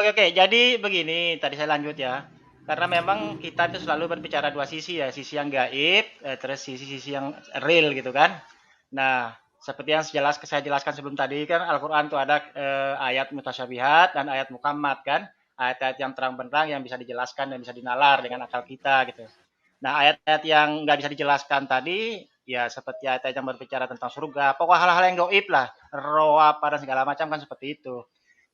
Oke, oke. Jadi begini, tadi saya lanjut ya. Karena memang kita itu selalu berbicara dua sisi ya, sisi yang gaib, terus sisi-sisi yang real gitu kan. Nah, seperti yang saya jelaskan sebelum tadi kan Al-Qur'an itu ada ayat mutasyabihat dan ayat mukammat kan. Ayat-ayat yang terang benderang yang bisa dijelaskan dan bisa dinalar dengan akal kita gitu. Nah, ayat-ayat yang nggak bisa dijelaskan tadi ya seperti ayat-ayat yang berbicara tentang surga, pokok hal-hal yang gaib lah, roh apa dan segala macam kan seperti itu.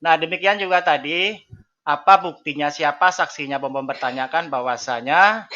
Nah, demikian juga tadi apa buktinya, siapa saksinya, Bom bertanyakan bahwasanya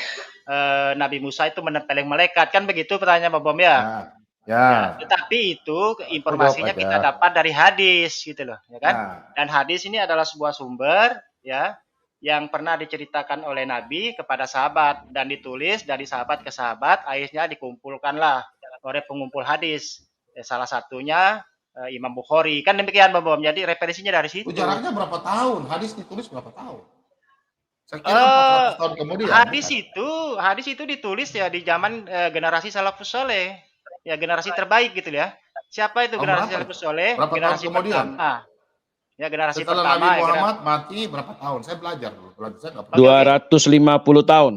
Nabi Musa itu menempeleng malaikat kan begitu pertanyaan Bom ya. Ya, Ya, ya. tetapi itu Kau jawab informasinya kita aja. dapat dari hadis gitu loh, ya kan? Ya. Dan hadis ini adalah sebuah sumber ya yang pernah diceritakan oleh Nabi kepada sahabat dan ditulis dari sahabat ke sahabat, akhirnya dikumpulkanlah oleh pengumpul hadis. Ya, salah satunya Imam Bukhari. Kan demikian Bom. Jadi referensinya dari Oh, situ. jaraknya berapa tahun? Hadis ditulis berapa tahun? Saya kira Eh 400 tahun kemudian, hadis bukan? itu ditulis ya di zaman generasi salafus soleh. Ya generasi terbaik gitu ya. Siapa itu Tahun generasi berapa itu? salafus soleh? Berapa tahun Generasi kemudian? pertama. Ya generasi Setelah Nabi pertama ya Muhammad mati berapa tahun? Saya belajar dulu. Saya nggak pernah. Oke, oke. 250 tahun.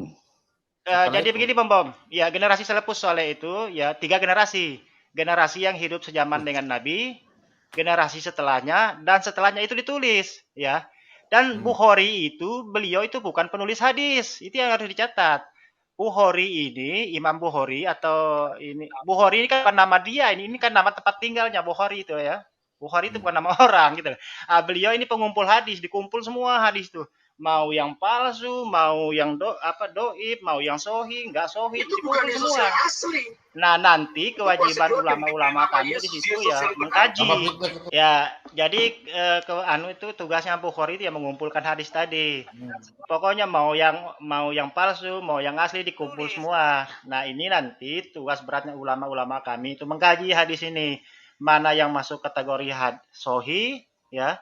Setelah Jadi itu. begini Bom. Ya generasi salafus soleh itu ya 3 generasi. Generasi yang hidup sejaman dengan Nabi, generasi setelahnya dan setelahnya itu ditulis ya. Dan Bukhari itu beliau itu bukan penulis hadis. Itu yang harus dicatat. Bukhari ini Imam Bukhari atau ini Bukhari ini kan bukan nama dia, ini kan nama tempat tinggalnya Bukhari itu ya. Bukhari itu bukan nama orang gitu. Beliau ini pengumpul hadis, dikumpul semua hadis tuh. Mau yang palsu, mau yang doib, mau yang sohi, nggak sohi, itu dikumpul semua. Nah, nanti kewajiban ulama-ulama kami di situ ya Apa mengkaji. fitnah itu? Ya, jadi itu tugasnya Bukhari itu ya mengumpulkan hadis tadi. Pokoknya mau yang palsu, mau yang asli dikumpul semua. Nah, ini nanti tugas beratnya ulama-ulama kami itu mengkaji hadis ini. Mana yang masuk kategori sohi ya,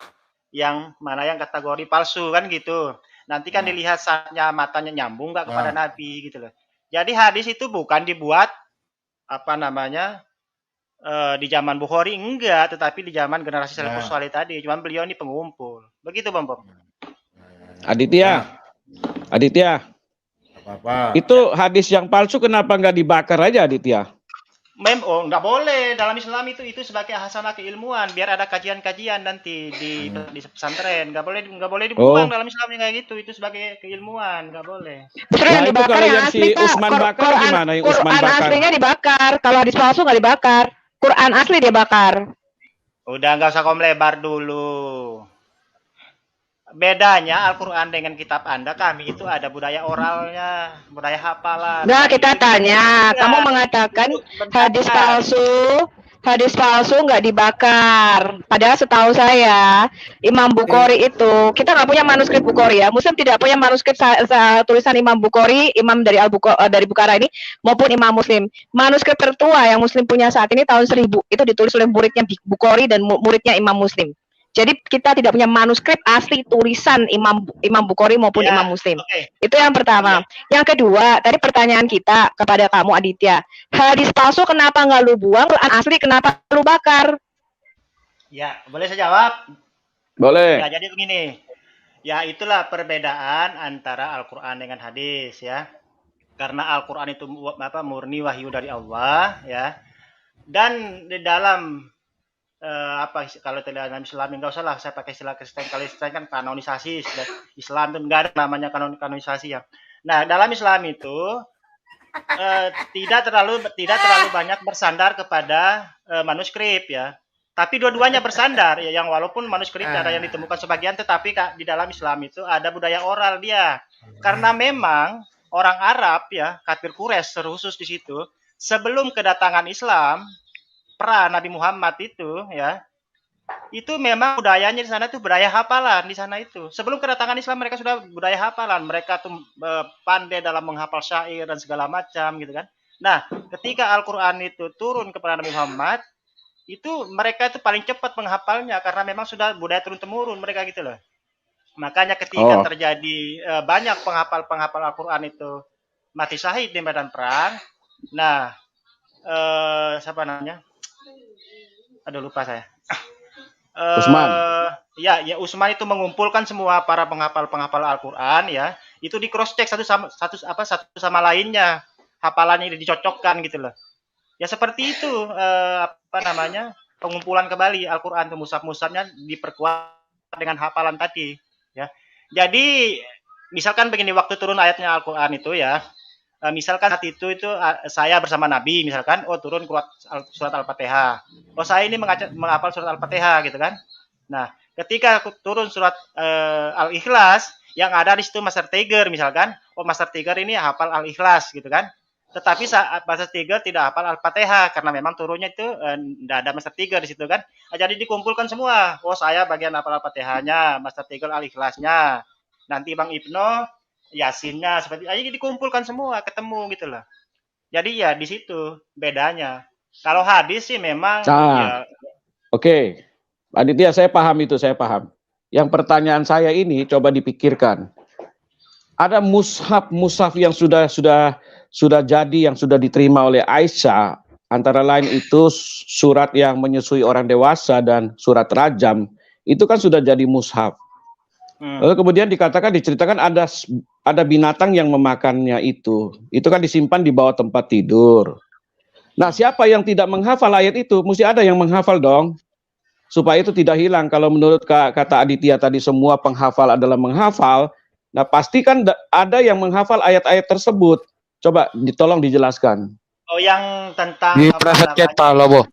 yang mana yang kategori palsu kan gitu. Nanti kan Nah, dilihat saatnya matanya nyambung nggak kepada nah. Nabi gitu loh. Jadi hadis itu bukan dibuat apa namanya di zaman Bukhari enggak, tetapi di zaman generasi salafus Nah. saleh tadi. Cuman beliau ini pengumpul. Begitu Bang Bom. Aditya, Aditya, Apa-apa. itu hadis yang palsu kenapa nggak dibakar aja Aditya? Nggak boleh dalam Islam itu sebagai hasanah keilmuan biar ada kajian-kajian nanti di pesantren nggak boleh dibuang dalam Islam kayak gitu itu sebagai keilmuan nggak boleh. Justru yang Nah, itu dibakar kalau yang yang asli si Pak. Usman bakar gimana yang Usman Quran bakar? aslinya dibakar. Kalau hadis palsu nggak dibakar. Quran asli dia bakar. Udah nggak usah kau melebar dulu. Bedanya Al-Quran dengan kitab Anda, kami itu ada budaya oralnya, budaya hafalan. Nah, Kami kita itu tanya, kamu mengatakan hadis palsu nggak dibakar. Padahal setahu saya, Imam Bukhari itu, kita nggak punya manuskrip Bukhari ya. Muslim tidak punya manuskrip tulisan Imam Bukhari, Imam dari dari Bukhara ini, maupun Imam Muslim. Manuskrip tertua yang Muslim punya saat ini tahun 1000, itu ditulis oleh muridnya Bukhari dan muridnya Imam Muslim. Jadi kita tidak punya manuskrip asli tulisan Imam Bukhari maupun ya, Imam Muslim. Okay. Itu yang pertama. Ya. Yang kedua, tadi pertanyaan kita kepada kamu Aditya. Hadis palsu kenapa nggak lu buang? Quran asli kenapa lu bakar? Ya, boleh saya jawab? Boleh. Ya, jadi begini. Ya, itulah perbedaan antara Al-Quran dengan hadis ya. Karena Al-Quran itu murni wahyu dari Allah ya. Dan di dalam kalau dalam Islam enggak usah lah saya pakai istilah Kristen. Kalau Kristen kan kanonisasi, Islam itu enggak ada namanya kanonisasi ya. Nah, dalam Islam itu tidak terlalu banyak bersandar kepada manuskrip ya. Tapi dua-duanya bersandar ya, yang walaupun manuskrip ada yang ditemukan sebagian, tetapi di dalam Islam itu ada budaya oral dia. Karena memang orang Arab ya, kafir Quraisy terkhusus di situ, sebelum kedatangan Islam, pra Nabi Muhammad itu ya, itu memang budayanya di sana itu budaya hafalan di sana itu. Sebelum kedatangan Islam mereka sudah budaya hafalan. Mereka tuh pandai dalam menghafal syair dan segala macam gitu kan. Nah, ketika Al-Qur'an itu turun kepada Nabi Muhammad, itu mereka itu paling cepat menghafalnya karena memang sudah budaya turun temurun mereka gitu loh. Makanya ketika terjadi banyak penghafal Al-Qur'an itu mati syahid di medan perang. Nah, siapa namanya? Aduh lupa saya. Usman. Ya Usman itu mengumpulkan semua para penghafal Al-Qur'an ya. Itu di cross check satu sama lainnya. Hafalannya dicocokkan gitu loh. Ya seperti itu pengumpulan kembali Al-Qur'an ke mushaf-mushafnya diperkuat dengan hafalan tadi ya. Jadi misalkan begini, waktu turun ayatnya Al-Qur'an itu ya, misalkan saat itu saya bersama Nabi misalkan, turun surat Al-Fatihah. Saya ini menghafal surat Al-Fatihah gitu kan. Nah, ketika turun surat Al-Ikhlas, yang ada di situ Master Tiger misalkan, Master Tiger ini hafal Al-Ikhlas gitu kan. Tetapi saat Master Tiger tidak hafal Al-Fatihah karena memang turunnya itu tidak ada Master Tiger di situ kan. Jadi dikumpulkan semua. Saya bagian hafal Al-Fatihahnya, Master Tiger Al-Ikhlasnya. Nanti Bang Ibnu Yasinnya, seperti aja dikumpulkan semua, ketemu gitu loh. Jadi ya di situ bedanya. Kalau hadis sih memang Oke. Aditya, saya paham itu, saya paham. Yang pertanyaan saya ini coba dipikirkan. Ada mushaf yang sudah jadi, yang sudah diterima oleh Aisyah, antara lain itu surat yang menyusui orang dewasa dan surat rajam, itu kan sudah jadi mushaf. Lalu kemudian diceritakan ada binatang yang memakannya itu kan disimpan di bawah tempat tidur. Nah, siapa yang tidak menghafal ayat itu? Mesti ada yang menghafal dong, supaya itu tidak hilang. Kalau menurut kata Aditya tadi semua penghafal adalah menghafal, nah pasti kan ada yang menghafal ayat-ayat tersebut. Coba tolong dijelaskan. Yang tentang di private chat Pak Lobo.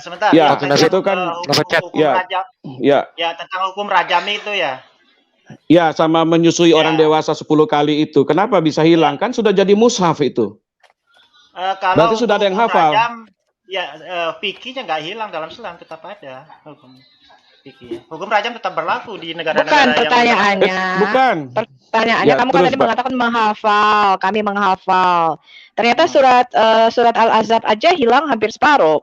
Sebentar. Ya, itu kan private chat. Ya, tentang hukum rajam itu ya. Ya, sama menyusui orang dewasa 10 kali itu. Kenapa bisa hilang? Kan sudah jadi mushaf itu. Kalau berarti sudah ada yang hafal. Fikihnya nggak hilang dalam Islam, tetap ada hukum fikih. Hukum rajam tetap berlaku di negara-negara Pertanyaannya, kamu kan tadi mengatakan menghafal, kami menghafal. Ternyata surat Al-Ahzab aja hilang hampir separuh.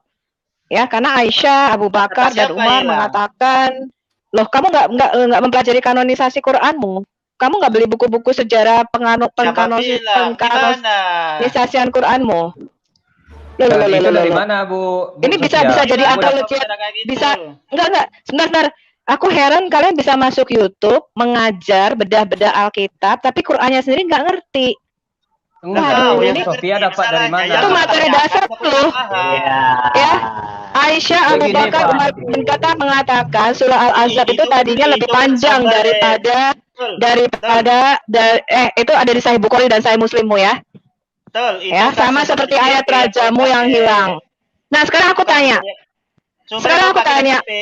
Ya, karena Aisyah, Abu Bakar dan Umar mengatakan, loh, kamu nggak mempelajari kanonisasi Qur'anmu. Kamu nggak beli buku-buku sejarah pengkanonisasian Qur'anmu. Itu dari mana, Bu? Ini bisa jadi antologi, bisa enggak. Sebentar. Aku heran kalian bisa masuk YouTube, mengajar bedah-bedah Alkitab, tapi Qur'annya sendiri nggak ngerti. Ini Sofia dapat dari mana? Itu materi dasar loh. Ya. Aisyah, Abu Bakar, Umar bin Khattab mengatakan surah Al-Ahzab itu tadinya lebih panjang daripada itu ada di Sahih Bukhari dan Sahih Muslimmu ya. Betul, ya, sama seperti ayat rajamu yang hilang. Nah, sekarang aku tanya,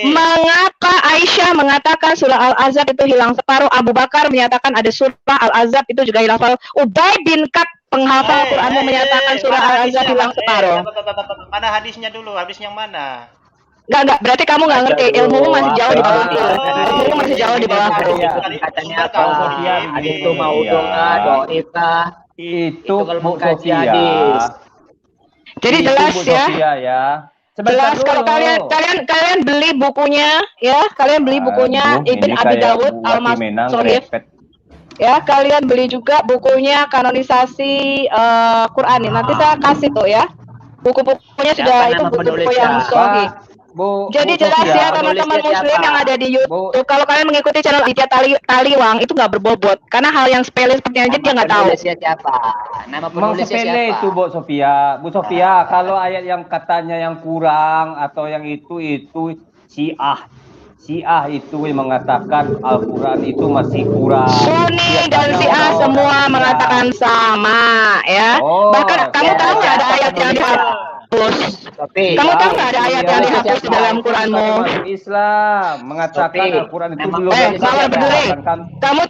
mengapa Aisyah mengatakan surah Al-Ahzab itu hilang separuh, Abu Bakar menyatakan ada surah Al-Ahzab itu juga hilang separuh, Ubay bin Ka'ab penghafal Qur'anmu menyatakan surah Al-Ahzab hilang separuh. Mana hadisnya dulu? Hadis yang mana? Enggak, berarti kamu nggak ngerti, ilmumu masih jauh di bawah aku. Ilmumu masih jauh di bawah aku. Katanya apa? Ada itu mau doa, doa itu kalau mengkaji hadis. Jadi jelas ya. Jelas kalau kalian beli bukunya ya, kalian beli bukunya Ibn Abi Dawud Al-Masrif. Ya, kalian beli juga bukunya kanonisasi Quran. Nanti saya kasih tuh ya. Buku-bukunya sudah itu buku-buku yang sahih. Jadi jelas ya teman-teman muslim yang ada di YouTube, kalau kalian mengikuti channel Aditya Taliwang itu nggak berbobot, karena hal yang sepele seperti aja dia nggak tahu. Nama penulisnya sepele siapa? Itu Bu Sofia, kalau ayat yang katanya yang kurang atau yang itu Syiah itu mengatakan Al-Quran itu masih kurang. Sunni dan Syiah semua mengatakan sama ya. Bahkan kamu tahu nggak ada ayat yang dihapus? Kamu tahu nggak ada ayat yang dihapus di dalam Quranmu? Islam mengatakan Al-Quran itu belum. Mawar berdiri. Kamu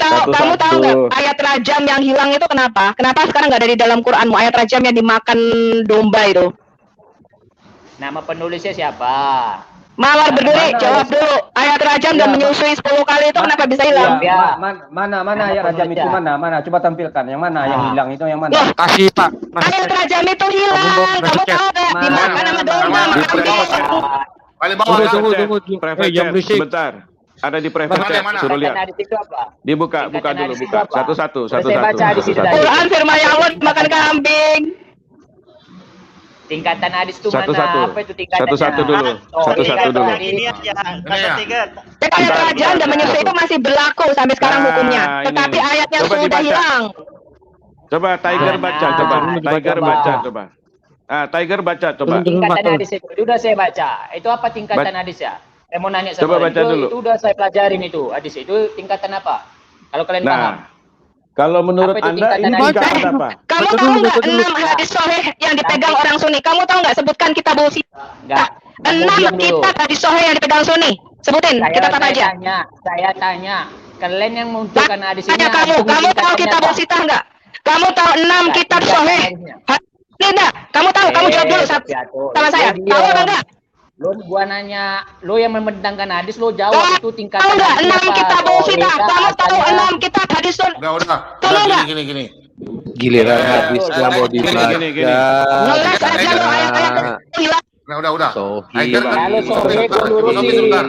tahu nggak ayat rajam yang hilang itu kenapa? Kenapa sekarang nggak ada di dalam Quranmu ayat rajam yang dimakan domba itu? Nama penulisnya siapa? Mawar berdiri, jawab dulu. Ayat rajam dan menyusui 10 kali itu kenapa bisa hilang? Mana ayat rajam itu mana? Coba tampilkan. Yang mana yang hilang itu yang mana? Kasih Pak. Ayat rajam itu hilang. Kamu tahu nggak? Dimakan sama domba, makan Paling bawah. Tunggu. Private chat sebentar. Ada di private chat, suruh lihat. Dibuka dulu, buka. Satu-satu. Quran firman Allah makan kambing. Tingkatan hadis itu mana? Satu-satu. Apa itu tingkatannya? Satu-satu dulu. Oh, Satu-satu dulu. Ini aja, kata tiga. Ayat rajam dan menyusui itu masih berlaku sampai sekarang Nah, hukumnya. ini. Tetapi ayatnya Coba sudah dibaca. hilang. Coba Tiger baca, coba. Tiger baca, coba. Tiger baca, coba. Tingkatan hadis itu udah saya baca. Itu apa tingkatan hadis ya? Saya mau nanya sama Coba kalian. baca dulu. Itu udah saya pelajarin itu hadis itu tingkatan apa? Kalau kalian paham. Nah, kalau menurut Apa itu Anda tingkatan ini hadis? tingkatan apa? Kamu tahu nggak 6 hadis sahih yang dipegang orang Sunni? Kamu tahu nggak? Sebutkan kitabul sittah. Enggak. 6 kitab hadis sahih yang dipegang Sunni. Sebutin kitab apa aja? Saya tanya. Kalian yang menentukan hadis ini. Tanya kamu tahu tingkatannya kitabul apa? sittah nggak? Kamu tahu 6 Enggak, kitab tingkatan sahih? hadisnya. Ini enggak? Kamu tahu? Kamu jawab dulu sama saya. Tahu apa enggak? Gua nanya, lo yang membentangkan hadis, lo jawab itu tingkatan Tahu nggak hadisnya 6 apa? kitabul sittah? Kualitas, Kamu tahu asalnya. 6 kitab hadis Sunni? Udah. Tahu nggak? Gini. Giliran Eh, hadisnya mau gini. Ngeles aja lo ayat-ayat itu hilang. Udah. Tiger, Kalau sore sebentar, gua lurusin. sebentar.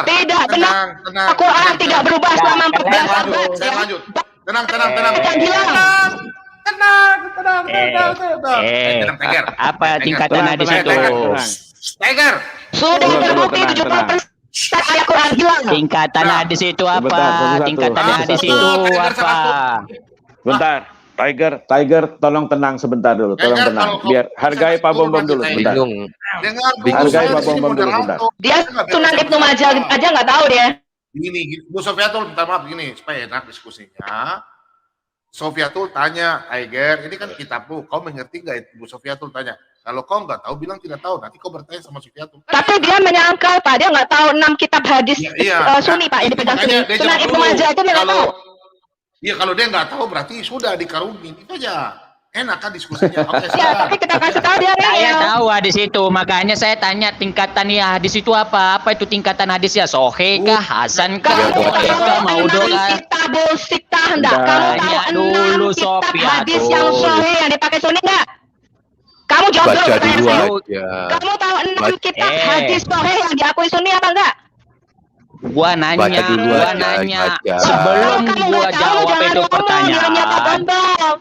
Tidak benar. Tenang. Al-Quran tidak berubah selama 14 abad. Saya lanjut. Tenang. Yang hilang. Tenang. Tiger. Apa tingkatan Tenang, hadis tenang, itu? tenang. Tiger. Sudah Tunggu, terbukti tenang. 70% ayat Quran hilang. Tingkatan Nah, hadis itu apa? sebentar, satu-satu. Tingkatan hadis Satu-satu. itu Tiger, apa? Bentar. Tiger, tolong tenang sebentar dulu. Tolong Tiger, tenang. kalau- Biar hargai Pak Bom dulu sebentar. Bingung. Dengar dulu. Hargai saya Pak di sini Bom dulu, moderator. Dia Saya nggak Sunan beda Ibnu sama Majah siapa. aja nggak tahu dia. Gini, Bu Sofiatul, minta maaf gini, supaya enak diskusinya. Sofiatul tanya, Tiger, ini kan kitabmu, kau mengerti nggak? Bu Sofiatul tanya, kalau kau nggak tahu, bilang tidak tahu. Nanti kau bertanya sama Sofiatul. Tapi dia menyangkal Pak, dia nggak tahu 6 kitab hadis Sunni Pak yang dipegang Sunni. Makanya dia Sunan jawab Ibnu dulu. Majah itu dia nggak tahu. Iya, kalau dia nggak tahu, berarti sudah dikarungin. Itu aja. Enak kan diskusinya. Oke, Ya, silakan. tapi kita kasih tahu dia Saya ngeyel. tahu hadis itu, makanya saya tanya tingkatan ya hadis itu apa? Apa itu tingkatan hadisnya? Sohe kah, hasan kah, Kamu dhaif kah, tahu maudhu 6 kah? kitabul sittah enggak? Bentar. Kamu tahu Tanya 6 dulu, kitab Sofiatul. hadis yang sahih yang dipakai Sunni enggak? Kamu jawab dulu Baca pertanyaan dulu saya. aja. Kamu tahu 6 kitab Eh. hadis sahih yang diakui Sunni apa enggak? Gua nanya, Baca dulu gua aja, nanya. baca. Sebelum Kalau kamu gua nggak tahu, jawab jangan itu ngomong, diamnya Pak pertanyaan. Bambang.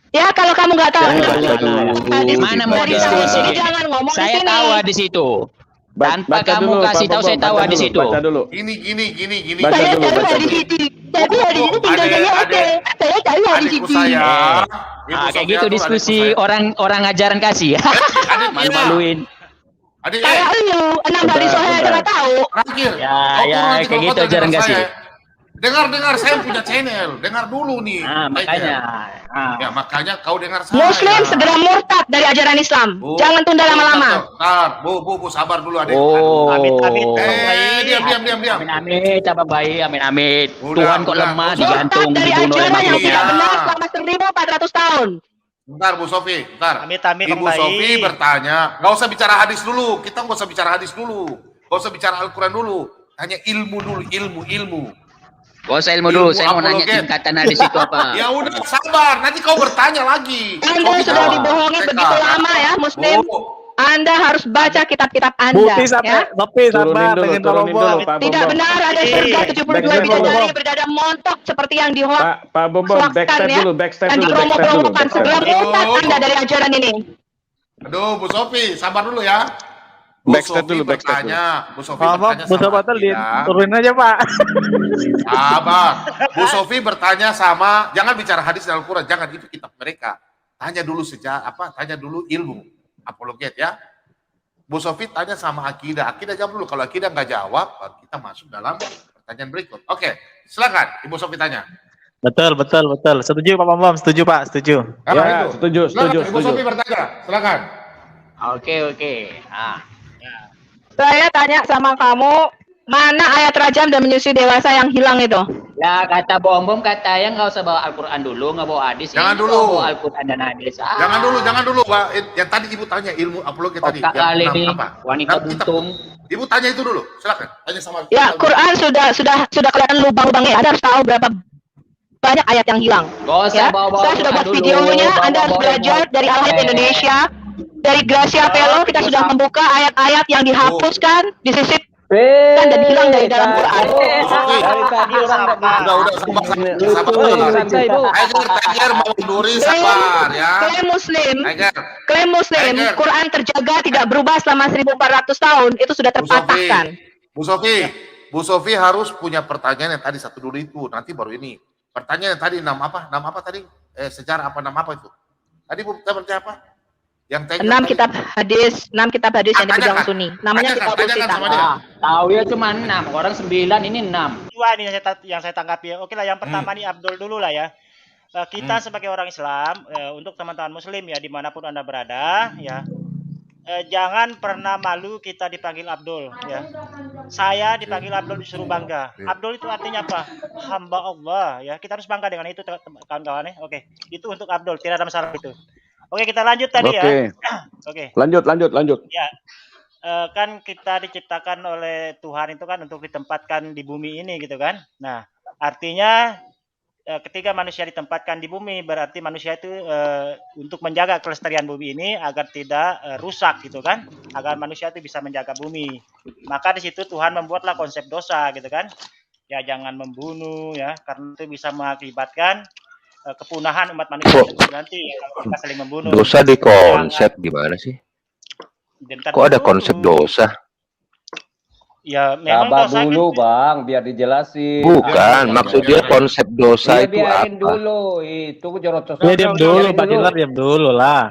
Ya, kalau kamu nggak tahu Jangan enam baca kitab dulu, hadis Mana mau dari diskusi? Sunni, jangan ngomong di Saya sini. tahu hadis itu. Tanpa Baca kamu dulu, kasih Pak tahu, Bom, saya tahu baca hadis dulu, itu. Baca dulu. Gini. Baca Saya dulu, tahu baca hadis dulu. itu. Tapi hadis itu tinggalnya oke. Saya tahu hadis Adikku itu. saya. Ibu Ah, kayak Sofiatul, gitu adikku diskusi saya. orang ajaran kasih. Adik, Malu-maluin. Adik, Kayak lu, 6 hadis sahih aja nggak tahu. terakhir. Ya, Kau ya, turun nanti kayak kalau gitu kau ajaran dengar kasih. saya. Dengar, saya punya channel. Dengar dulu nih. Nah, makanya. Ah. Ya, makanya kau dengar saya. Muslim segera murtad dari ajaran Islam. Bu, Jangan tunda lama-lama. Bentar, Bu, sabar dulu adik. Oh. Amit-amit. Diam. Amin, cabang bayi, amin. Udah, Tuhan kok udah. lemah, Murtad digantung, Dari dibunuh oleh ajaran yang makhluknya. tidak Iya. benar selama 1400 tahun. Bentar, Bu Sofi, bentar. Amit-amit, Ibu Bang Bayi. Sofi bertanya, nggak usah bicara hadis dulu. Kita nggak usah bicara hadis dulu. Nggak usah bicara Al-Quran dulu. Tanya ilmu dulu, ilmu. Gak usah ilmu dulu, Ilmu saya mau nanya apologet. tingkatan hadis itu apa. Ya udah, sabar. Nanti kau bertanya lagi. Anda Kau sudah jawab. dibohongi Mereka. begitu lama ya, Muslim. Bu, Anda harus baca kitab-kitab Anda. Bukti Ya. sampai Sofi sabar dengan Pak Turunin Bom. dulu, Pak Tidak Bom. benar ada surga 72 Backstep dulu. bidadari berdada montok seperti yang dihoak Pak Bom, backstep ya, dulu, backstep dan dulu. dipromo-promokan. Segera murtad Anda dari ajaran ini. aduh, Bu Sofi, sabar dulu ya. Bu Backstep Sofi dulu, backstep bertanya, Bu Sofi Maaf, bertanya Bu sama Sofiatul Akidah. turunin aja Pak. Sabar. Bu Sofi bertanya sama, jangan bicara hadis dan Al-Quran, jangan, itu kitab mereka. Tanya dulu tanya dulu ilmu, apologet ya. Bu Sofi tanya sama Akidah jawab dulu. Kalau Akidah nggak jawab, kita masuk dalam pertanyaan berikut. Oke, silakan Ibu Sofi tanya. Betul. Setuju Pak Bom, setuju Pak, setuju. Ya, setuju. Silakan, Ibu Sofi bertanya, silakan. Oke. Ah. Saya tanya sama kamu, mana ayat rajam dan menyusui dewasa yang hilang itu? Ya kata Bom kata yang nggak usah bawa Al-Quran dulu, nggak bawa hadis. Jangan Ini dulu. bawa Al-Quran dan hadis. Ah. Jangan dulu, Pak. Yang tadi Ibu tanya ilmu apologet tadi. Otak Yang kali enam ini apa? wanita Enam kitab. buntung. Ibu tanya itu dulu, silakan. Tanya sama Ya, Quran sudah kelihatan lubang-lubangnya. Anda harus tahu berapa banyak ayat yang hilang. Gak usah Ya, bawa-bawa saya sudah buat Quran dulu, videonya. Anda harus bawa-bawa belajar ilmu. dari Al-Hayat Indonesia, dari Gracia Pelo. Kita sudah membuka ayat-ayat yang dihapuskan, disisip Kan udah bilang dari dalam Quran. Dari tadi orang Udah, santai Bu. Tiger mau duri sabar ya. Klaim Muslim, Tiger. Quran terjaga tidak berubah selama 1400 tahun, itu sudah terpatahkan. Bu Sofi harus punya pertanyaan yang tadi satu dulu itu, nanti baru ini. Pertanyaan yang tadi 6 apa tadi? Sejarah apa 6 apa itu? Tadi Bu bertanya apa? Yang Tiger 6 kitab hadis yang dipegang Sunni. Namanya kitab tanyakan sama dia. Tahu ya cuma 6, orang 9 ini 6. Dua ini yang saya tanggapi. Oke lah, yang pertama nih Abdul dulu lah ya. Kita sebagai orang Islam, untuk teman-teman Muslim ya dimanapun Anda berada ya, jangan pernah malu kita dipanggil Abdul ya. Saya dipanggil Abdul disuruh bangga. Abdul itu artinya apa? Hamba Allah ya. Kita harus bangga dengan itu kawan-kawan ya. Oke, itu untuk Abdul, tidak ada masalah itu. Oke, kita lanjut tadi ya. Oke. Lanjut. Ya. Kan kita diciptakan oleh Tuhan itu kan untuk ditempatkan di bumi ini gitu kan. Nah, artinya ketika manusia ditempatkan di bumi berarti manusia itu untuk menjaga kelestarian bumi ini agar tidak rusak gitu kan, agar manusia itu bisa menjaga bumi. Maka di situ Tuhan membuatlah konsep dosa gitu kan, ya jangan membunuh ya, karena itu bisa mengakibatkan kepunahan umat manusia nanti ya, kalau kita saling membunuh. Dosa di konsep gimana sih? Kok ada konsep dosa? Ya memang Sabar dosa dulu kan, Bang, biar dijelasin. Bukan, maksud dia konsep dosa itu Biarin apa? dulu, itu jorot Ya diam dulu, Pak Dilar diam dulu lah.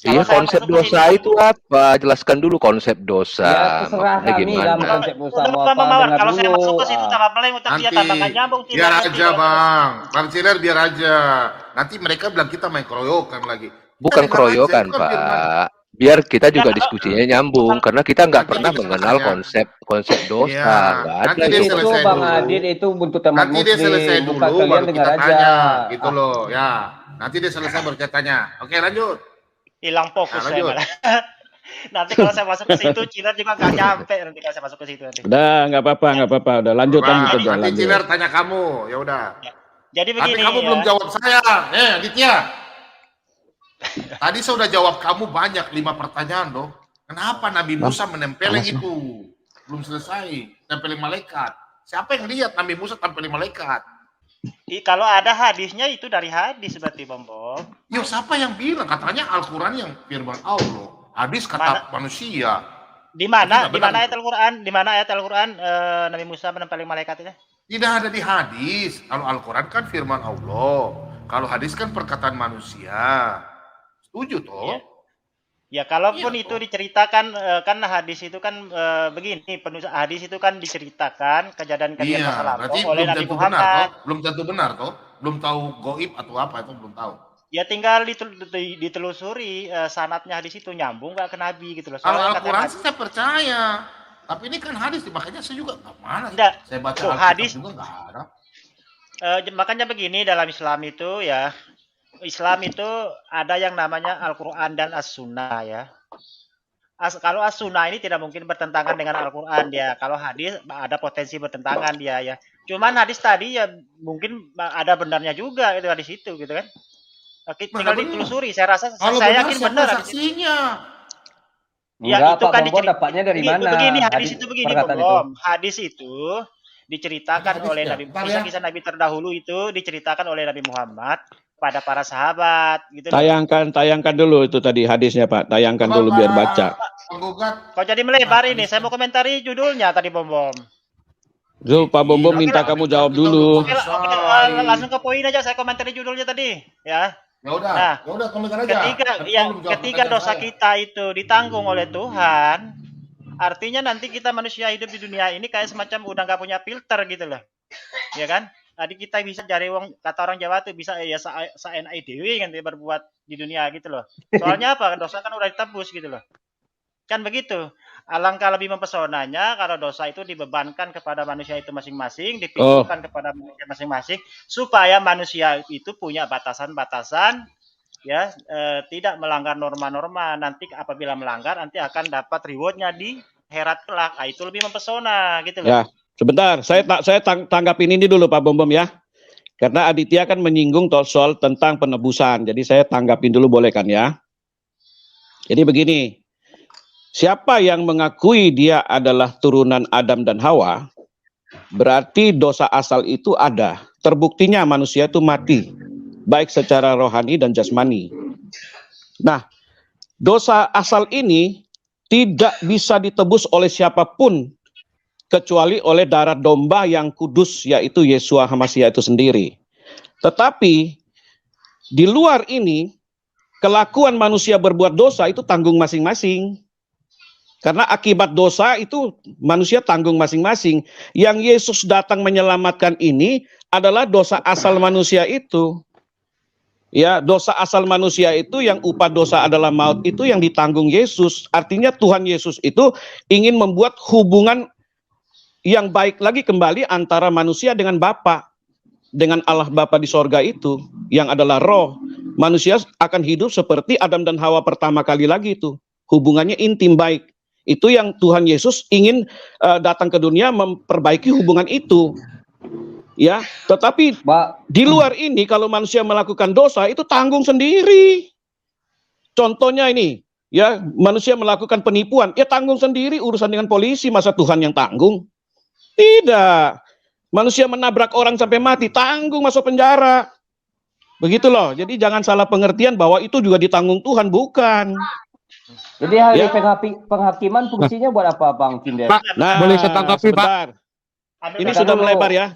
Iya, konsep dosa itu apa? Jelaskan dulu konsep dosa. Ya terserah Maksudnya kami dalam gimana? konsep dosa mau apa, dengar kalau saya dulu. masuk ke situ tambah meleng tapi ya tambah nggak nyambung. Biar aja Bang Ciler biar aja. Nanti mereka bilang kita main keroyokan lagi. Bukan keroyokan, Pak. Biar kita juga diskusinya nyambung, karena kita nggak pernah mengenal konsep dosa. Nggak ada Nanti dia itu. selesai Bang dulu. Adit itu untuk teman Nanti dia selesai Muslim, dulu bukan kalian baru dengar kita aja. tanya, gitu loh ya. Nanti dia selesai baru kita tanya. Oke lanjut. Hilang fokus Nah, saya lanjut. malah. Nanti kalau saya masuk ke situ, Ciler juga nggak nyampe nanti kalau saya masuk ke situ nanti. Udah, nggak apa-apa. Udah lanjut aja. Nanti Lanjut. Ciler tanya kamu, ya udah. Jadi Tapi begini kamu ya. belum jawab saya. Aditya. Tadi saya udah jawab kamu banyak 5 pertanyaan loh. Kenapa Nabi Musa menempeleng itu? Belum selesai. Tempelin malaikat. Siapa yang lihat Nabi Musa tempelin malaikat? Kalau ada hadisnya itu dari hadis berarti Bom. Yo, siapa yang bilang? Katanya Al-Quran yang firman Allah. Hadis kata manusia. Di mana? Itu Di mana nggak ayat Al-Quran? Di mana ayat Al-Quran Nabi Musa menempeleng malaikat itu? Tidak ada di hadis. Kalau Al-Quran kan firman Allah. Kalau hadis kan perkataan manusia. Setuju toh? Ya kalaupun Iya, itu toh. diceritakan kan hadis itu kan begini, hadis itu kan diceritakan kejadian-kejadian Iya, masa lalu berarti oleh belum Nabi tentu benar Muhammad. toh? Belum tentu benar toh? Belum tahu goib atau apa itu belum tahu. Ya tinggal ditelusuri sanadnya hadis itu nyambung nggak ke Nabi gitu loh. Kalau Soalnya Al-Quran kata sih saya percaya. Tapi ini kan hadis, makanya saya juga nggak mana. Enggak. Saya baca Tuh, Alkitab hadis. juga nggak ada. Makanya begini dalam Islam itu ya. Islam itu ada yang namanya Al-Quran dan As-Sunnah ya. Kalau As-Sunnah ini tidak mungkin bertentangan dengan Al-Quran dia. Kalau hadis ada potensi bertentangan dia ya. Cuman hadis tadi ya mungkin ada benarnya juga itu hadis itu gitu kan. Tinggal benar. ditelusuri. Saya rasa Kalau saya benar yakin siapa benar hadis itu. saksinya? Ya Enggak, itu Pak kan Bombon dapatnya dari mana? Begini hadis itu begini perkataan Bom. Hadis itu diceritakan Ada oleh hadisnya. Nabi Bentar ya. kisah-kisah Nabi terdahulu itu diceritakan oleh Nabi Muhammad pada para sahabat gitu. Tayangkan dulu itu tadi hadisnya Pak. Tayangkan Coba, dulu biar Pak. baca. Penggugat. Kok jadi melebar ini? Saya mau komentari judulnya tadi Bom. Zul, Pak Bom minta Oke, kamu jawab kita dulu. udah Oke, selesai. langsung ke poin aja saya komentari judulnya tadi ya. Ya udah, Nah, ya udah komentar aja. Ketika Tapi ya, kamu belum jawab ketika pertanyaan dosa saya. kita itu ditanggung oleh Tuhan, artinya nanti kita manusia hidup di dunia ini kayak semacam udah nggak punya filter gitu loh. Ya kan? Tadi kita bisa cari uang, kata orang Jawa tuh bisa ya saenai dewi kan dia berbuat di dunia gitu loh. Soalnya apa? Dosa kan udah ditebus gitu loh. Kan begitu. Alangkah lebih mempesonanya kalau dosa itu dibebankan kepada manusia itu masing-masing, dipikulkan kepada manusia masing-masing, supaya manusia itu punya batasan-batasan, ya tidak melanggar norma-norma. Nanti apabila melanggar, nanti akan dapat rewardnya di akhirat kelak. Nah, itu lebih mempesona, gitu loh. Ya, sebentar. Saya tanggapin ini dulu Pak Bom ya. Karena Aditya kan menyinggung soal tentang penebusan. Jadi saya tanggapin dulu boleh kan ya? Jadi begini. siapa yang mengakui dia adalah turunan Adam dan Hawa, berarti dosa asal itu ada. Terbuktinya manusia itu mati, baik secara rohani dan jasmani. Nah, dosa asal ini tidak bisa ditebus oleh siapapun kecuali oleh darah domba yang kudus, yaitu Yesua HaMasyiah itu sendiri. Tetapi di luar ini, kelakuan manusia berbuat dosa itu tanggung masing-masing. Karena akibat dosa itu manusia tanggung masing-masing. Yang Yesus datang menyelamatkan ini adalah dosa asal manusia itu. Ya, dosa asal manusia itu yang upah dosa adalah maut itu yang ditanggung Yesus. Artinya Tuhan Yesus itu ingin membuat hubungan yang baik lagi kembali antara manusia dengan Bapa, dengan Allah Bapa di sorga itu, yang adalah roh. Manusia akan hidup seperti Adam dan Hawa pertama kali lagi itu. Hubungannya intim baik. Itu yang Tuhan Yesus ingin datang ke dunia memperbaiki hubungan itu. Ya, tetapi di luar ini kalau manusia melakukan dosa itu tanggung sendiri. Contohnya ini, ya, manusia melakukan penipuan, ya tanggung sendiri, urusan dengan polisi, masa Tuhan yang tanggung? Tidak. Manusia menabrak orang sampai mati, tanggung masuk penjara. Begitu loh. Jadi jangan salah pengertian bahwa itu juga ditanggung Tuhan, bukan. Jadi hari penghakiman fungsinya buat apa, Bang Vindes? Nah, boleh saya tanggapi, Pak? sebentar. Ini sudah melebar ya.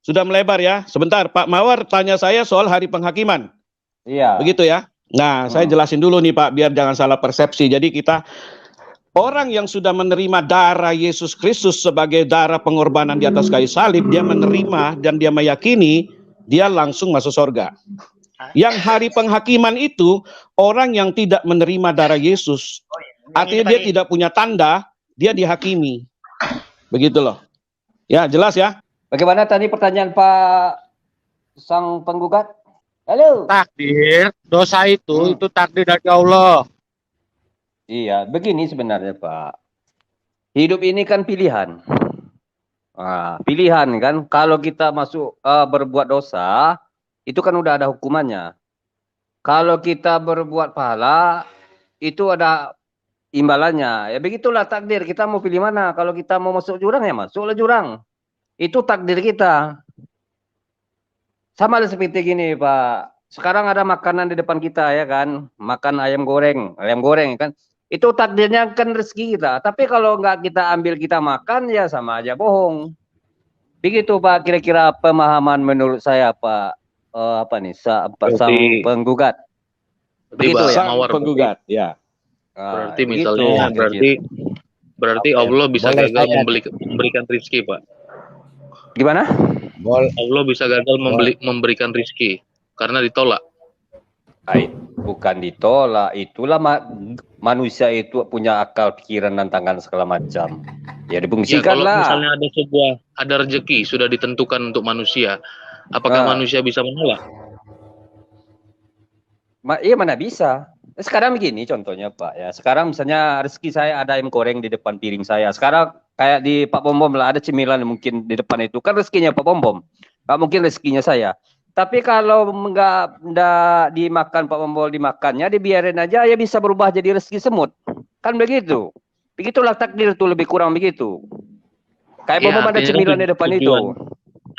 Sudah melebar ya. Sebentar, Pak Mawar tanya saya soal hari penghakiman. Iya. Begitu ya. Nah, saya jelasin dulu nih Pak, biar jangan salah persepsi. Jadi kita, orang yang sudah menerima darah Yesus Kristus sebagai darah pengorbanan di atas kayu salib, dia menerima dan dia meyakini, dia langsung masuk surga. Yang hari penghakiman itu, orang yang tidak menerima darah Yesus, artinya dia tidak punya tanda, dia dihakimi. Begitu loh. Ya, jelas ya? Bagaimana tadi pertanyaan Pak sang penggugat? Halo. Takdir, dosa itu takdir dari Allah. Iya, begini sebenarnya Pak. Hidup ini kan pilihan. Nah, pilihan kan, kalau kita masuk berbuat dosa, itu kan udah ada hukumannya. Kalau kita berbuat pahala, itu ada imbalannya. Ya begitulah takdir, kita mau pilih mana. Kalau kita mau masuk jurang, ya masuklah jurang. Itu takdir kita. Sama seperti gini Pak. Sekarang ada makanan di depan kita ya kan. Makan ayam goreng kan. Itu takdirnya kan rezeki kita. Tapi kalau nggak kita ambil kita makan, ya sama aja bohong. Begitu Pak, kira-kira pemahaman menurut saya Pak. Apa nih, sang penggugat. Begitu ya? Sang penggugat, ya. Berarti misalnya, berarti Allah bisa gagal memberikan rezeki Pak. Gimana? Allah bisa gagal memberikan rezeki karena ditolak. Bukan ditolak, itulah manusia itu punya akal, pikiran, dan tangan segala macam. Ya difungsikan lah. Kalau misalnya ada rezeki sudah ditentukan untuk manusia, apakah manusia bisa menolak? Iya mana bisa. Sekarang begini contohnya Pak ya. Sekarang misalnya rezeki saya ada ayam goreng di depan piring saya. Sekarang kayak di Pak Bom lah ada cemilan mungkin di depan itu. Kan rezekinya Pak Bom. Nggak mungkin rezekinya saya. Tapi kalau nggak dimakan Pak Bom dimakannya, dibiarin aja ya bisa berubah jadi rezeki semut. Kan begitu. Begitulah takdir itu, lebih kurang begitu. Kayak Bom ada cemilan di depan itu.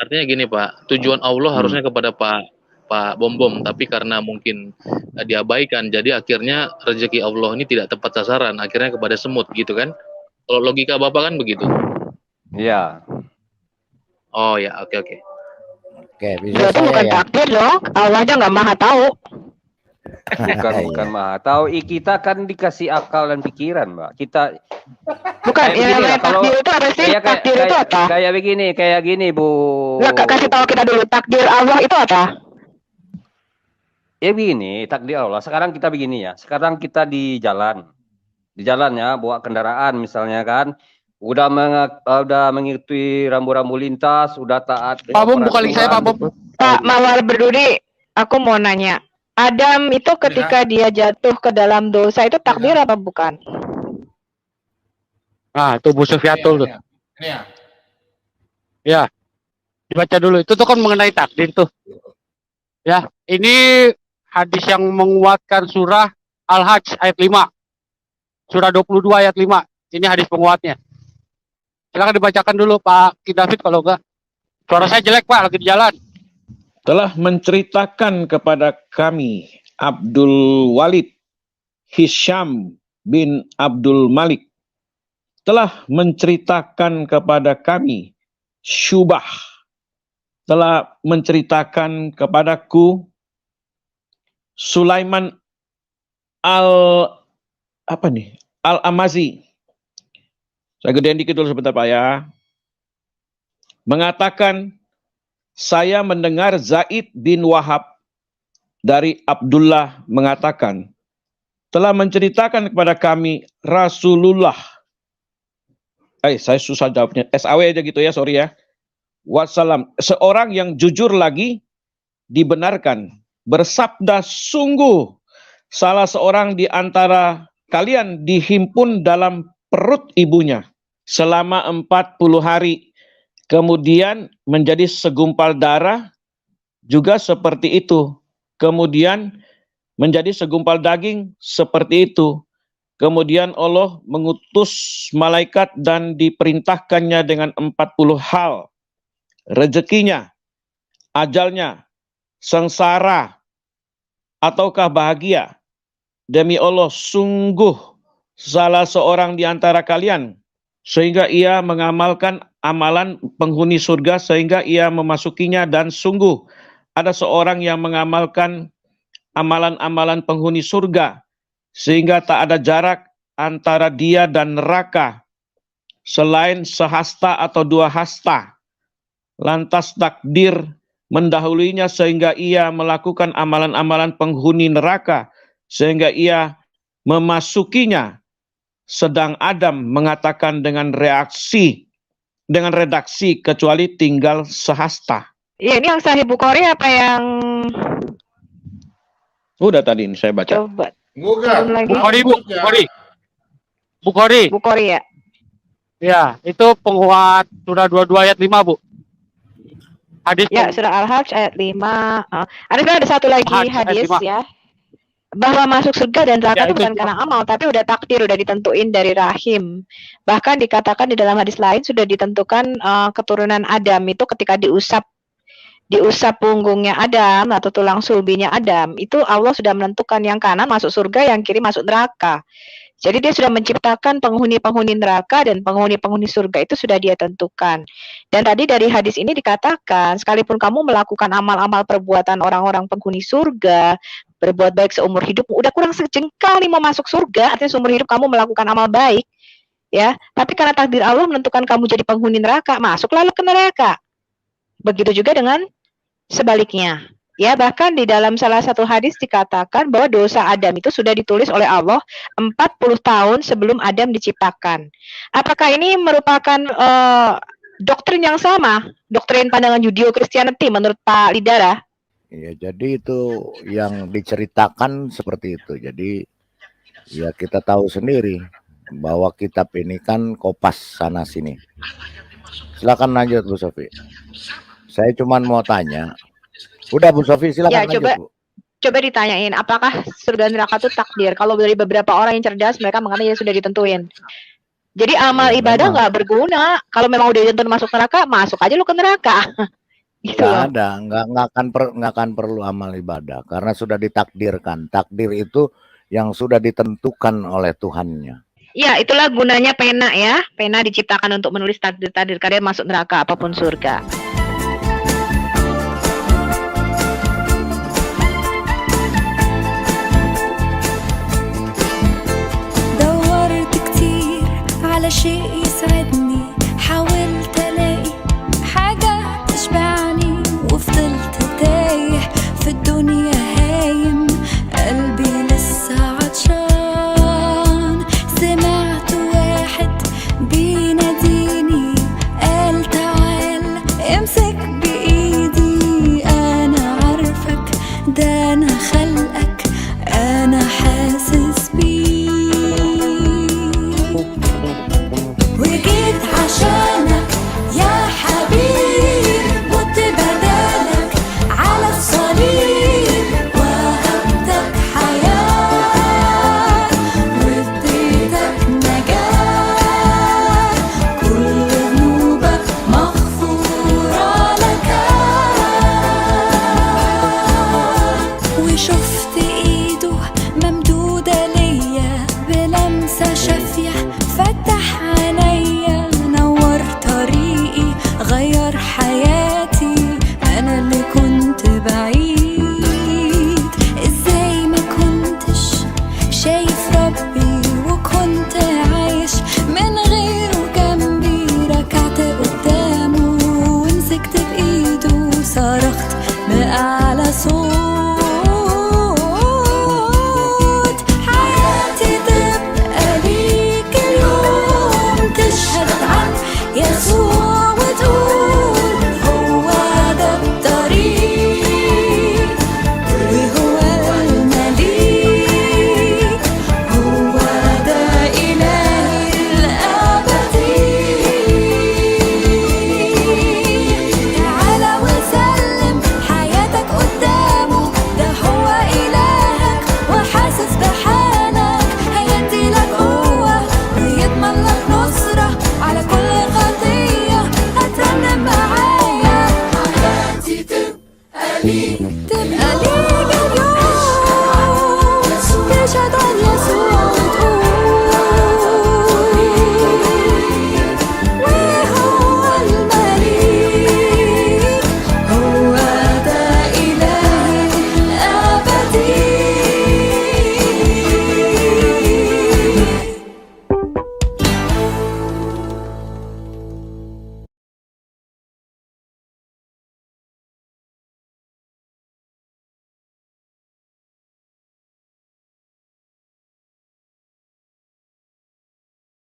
Artinya gini Pak, tujuan Allah harusnya kepada Pak Bom, tapi karena mungkin diabaikan, jadi akhirnya rezeki Allah ini tidak tepat sasaran, akhirnya kepada semut gitu kan? Kalau logika Bapak kan begitu? Iya. Oh ya, oke. Oke, itu bukan takdir dong, Allah aja nggak maha tahu. Bukan maha tahu. Kita kan dikasih akal dan pikiran, Mbak. Kita bukan yang namanya takdir itu apa sih? Takdir itu apa? Kayak gini, Bu. Nggak, kasih tahu kita dulu, takdir Allah itu apa? Ya begini, takdir Allah. Sekarang kita begini ya. Sekarang kita di jalan ya, bawa kendaraan misalnya kan. Udah mengikuti rambu-rambu lintas, udah taat. Pak Bom, bukan lagi saya Pak Bom. Pak Mawar Berduri, aku mau nanya. Adam itu ketika dia jatuh ke dalam dosa itu takdir apa bukan? Ah, itu Bu Sufiatul tuh. Ini ya. Ya. Dibaca dulu. Itu tuh kan mengenai takdir tuh. Ya, ini hadis yang menguatkan surah Al-Hajj ayat 5. surah 22 ayat 5. Ini hadis penguatnya. Silakan dibacakan dulu Pak Ki David kalau enggak. Suara saya jelek Pak, lagi di jalan. Telah menceritakan kepada kami Abdul Walid Hisham bin Abdul Malik, telah menceritakan kepada kami Syubah, telah menceritakan kepadaku Sulaiman Al-Amazi. Saya gedein dikit dulu sebentar Pak ya. Mengatakan, saya mendengar Zaid bin Wahab dari Abdullah mengatakan, telah menceritakan kepada kami Rasulullah. Saya susah jawabnya. SAW aja gitu ya, sorry ya. Wassalam, seorang yang jujur lagi dibenarkan. Bersabda, sungguh salah seorang di antara kalian dihimpun dalam perut ibunya selama 40 hari. Kemudian menjadi segumpal darah juga seperti itu. Kemudian menjadi segumpal daging seperti itu. Kemudian Allah mengutus malaikat dan diperintahkannya dengan 40 hal. Rezekinya, ajalnya, sengsara, ataukah bahagia. Demi Allah, sungguh salah seorang di antara kalian, sehingga ia mengamalkan amalan penghuni surga, sehingga ia memasukinya, dan sungguh ada seorang yang mengamalkan amalan-amalan penghuni surga, sehingga tak ada jarak antara dia dan neraka, selain sehasta atau 2 hasta. Lantas takdir mendahulunya sehingga ia melakukan amalan-amalan penghuni neraka, sehingga ia memasukinya. Sedang Adam mengatakan dengan redaksi kecuali tinggal sehasta. Iya, ini yang Sahih Bukhari apa yang Udah tadi ini saya baca. coba Enggak. lagi? Bukhari ya. Ya, itu penguat surah 22 ayat 5, Bu. Hadis Ya, surah Al-Hajj ayat 5. Ada satu lagi hadis ya. Bahwa masuk surga dan neraka itu bukan karena amal, tapi udah takdir, udah ditentuin dari rahim. Bahkan dikatakan di dalam hadis lain sudah ditentukan keturunan Adam itu ketika diusap punggungnya Adam atau tulang sulbinya Adam, itu Allah sudah menentukan yang kanan masuk surga, yang kiri masuk neraka. Jadi dia sudah menciptakan penghuni-penghuni neraka dan penghuni-penghuni surga itu sudah dia tentukan. Dan tadi dari hadis ini dikatakan, sekalipun kamu melakukan amal-amal perbuatan orang-orang penghuni surga, berbuat baik seumur hidup, udah kurang sejengkal nih mau masuk surga, artinya seumur hidup kamu melakukan amal baik, ya. Tapi karena takdir Allah menentukan kamu jadi penghuni neraka, masuklah ke neraka. Begitu juga dengan sebaliknya. Ya, bahkan di dalam salah satu hadis dikatakan bahwa dosa Adam itu sudah ditulis oleh Allah 40 tahun sebelum Adam diciptakan. Apakah ini merupakan doktrin yang sama? Doktrin pandangan Judeo-Christianity menurut Pak Lidara? Ya, jadi itu yang diceritakan seperti itu. Jadi ya kita tahu sendiri bahwa kitab ini kan kopas sana sini. Silakan lanjut Bu Sofi. Saya cuma mau tanya. Udah Bu Sofi, silakan lanjut, Bu. Coba ditanyain, apakah surga neraka itu takdir? Kalau dari beberapa orang yang cerdas, mereka mengatakan ya sudah ditentuin. Jadi amal ibadah nggak berguna. Kalau memang udah ditentuin masuk neraka, masuk aja lu ke neraka. Gitu nggak ada, nggak akan perlu amal ibadah karena sudah ditakdirkan. Takdir itu yang sudah ditentukan oleh Tuhannya. Ya, itulah gunanya pena ya. Pena diciptakan untuk menulis takdir-takdir kalian masuk neraka apapun surga. شيء يسعدني حاولت الاقي حاجة تشبعني وفضلت تايه في الدنيا هايم قلبي لسه عطشان سمعت واحد بيناديني قال تعال امسك بايدي انا عارفك ده انا خلقك انا حاسس بيك وجيت عشانك يا حبيب مت بدالك على الصليب وهبتك حياة واديتك شفت ايده ممدودة ليا بلمسة شافية فتح عينيا نور طريقي غير حياتي انا اللي كنت بعيد ازاي ما كنتش شايف ربي وكنت عايش من غيره جنبي ركعت قدامه ومسكت بايده صرخت بأعلى صوت حياتي تبقى ليك اليوم تشهد عن يسوع وتقول هو ده الطريق وهو المليك هو ده إلهي الأبدي تعالى وسلم حياتك قدامه ده هو إلهك وحاسس بحالك هيديلك قوة ويضمن لك نصرة على كل خطية هترنم معايا حياتي تبقى ليك